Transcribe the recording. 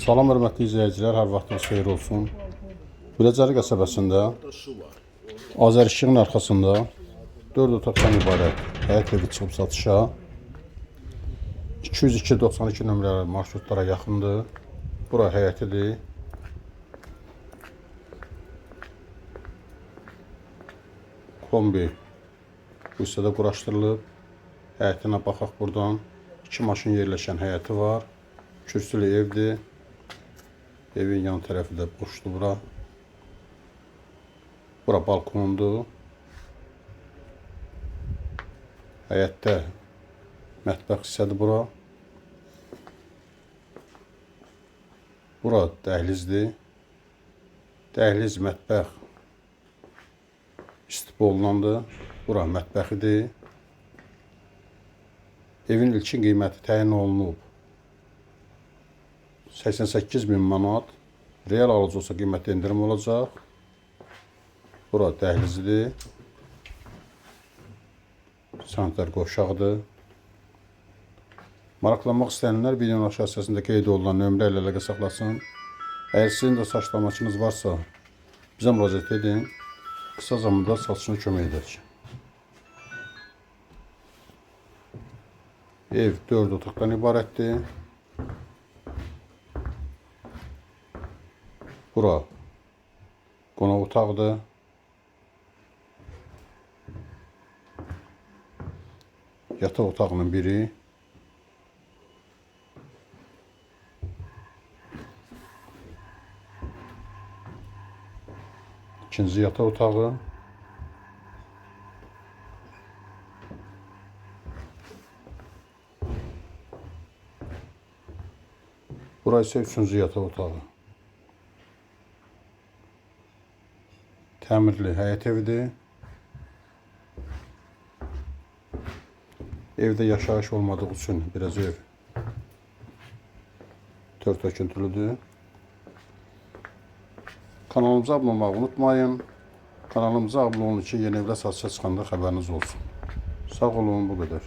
Salam hörmətli izləyicilər, hər vaxtınız xeyir olsun. Biləcəri qəsəbəsində Azər İşığın arxasında 4 otaqdan ibarət həyət evi çıxıb satışa. 202-92 nömrəli marşrutlara yaxındır. Bura həyətidir. Kombi bu hissədə quraşdırılıb. Həyətinə baxaq buradan. 2 maşın yerləşən həyəti var. Kürsülü evdir. Evin yan tərəfi də boşdur bura. Bura balkondur. Həyətdə mətbəx hissədir bura. Bura dəhlizdir. Dəhliz, mətbəx istifa olunandır. Bura mətbəxidir. Evin ilkin qiyməti təyin olunub 88.000 manat. Real alıcı olsa qiymətli indirim olacaq. Bura dəhlizidir. Sanitar qovşağıdır. Maraqlanmaq istəyənlər videonun aşağı hissəsində qeyd olunan nömrə ilə əlaqə saxlasın. Əgər sizin də saçlamaçınız varsa bizə müraciət edin. Qısa zamanda satışına kömək edək. Ev 4 otaqdan ibarətdir. Bura qonaq otağıdır. Yataq otağının biri. İkinci yataq otağı. Bura isə üçüncü yataq otağı. Təmirli həyət evidir. Evdə yaşayış olmadığı üçün biraz ev tört töküntülüdür. Kanalımıza abunə olmağı unutmayın. Kanalımıza abunə olun ki, yeni evlər satışa çıxanda xəbəriniz olsun. Sağ olun, bu qədər.